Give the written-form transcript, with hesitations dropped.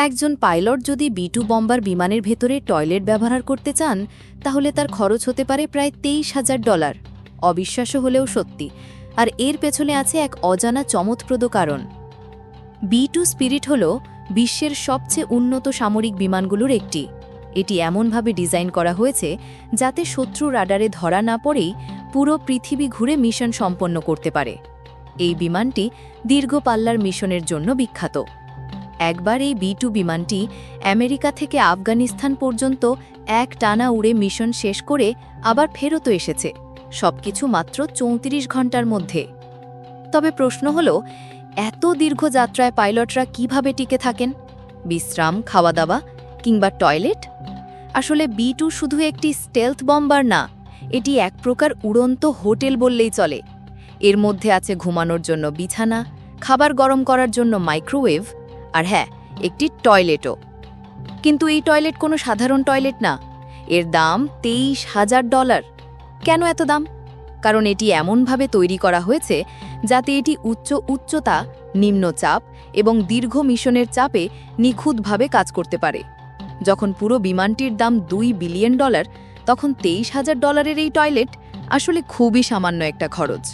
একজন পাইলট যদি বি-2 বম্বার বিমানের ভেতরে টয়লেট ব্যবহার করতে চান তাহলে তার খরচ হতে পারে প্রায় $23,000। অবিশ্বাস্য হলেও সত্যি, আর এর পেছনে আছে এক অজানা চমৎপ্রদ কারণ। বি-2 স্পিরিট হল বিশ্বের সবচেয়ে উন্নত সামরিক বিমানগুলোর একটি। এটি এমনভাবে ডিজাইন করা হয়েছে যাতে শত্রু রাডারে ধরা না পড়েই পুরো পৃথিবী ঘুরে মিশন সম্পন্ন করতে পারে। এই বিমানটি দীর্ঘ পাল্লার মিশনের জন্য বিখ্যাত। একবার এই বি-2 বিমানটি আমেরিকা থেকে আফগানিস্তান পর্যন্ত এক টানা উড়ে মিশন শেষ করে আবার ফেরত এসেছে, সবকিছু মাত্র 34 ঘন্টার মধ্যে। তবে প্রশ্ন হল, এত দীর্ঘ যাত্রায় পাইলটরা কিভাবে টিকে থাকেন? বিশ্রাম, খাওয়া দাওয়া কিংবা টয়লেট? আসলে বি-2 শুধু একটি স্টেলথ বম্বার না, এটি এক প্রকার উড়ন্ত হোটেল বললেই চলে। এর মধ্যে আছে ঘুমানোর জন্য বিছানা, খাবার গরম করার জন্য মাইক্রোওয়েভ, আর হ্যাঁ, একটি টয়লেটও। কিন্তু এই টয়লেট কোনো সাধারণ টয়লেট না, এর দাম $23,000। কেন এত দাম? কারণ এটি এমনভাবে তৈরি করা হয়েছে যাতে এটি উচ্চতা, নিম্ন চাপ এবং দীর্ঘ মিশনের চাপে নিখুঁতভাবে কাজ করতে পারে। যখন পুরো বিমানটির দাম $2 বিলিয়ন, তখন $23,000 এই টয়লেট আসলে খুবই সামান্য একটা খরচ।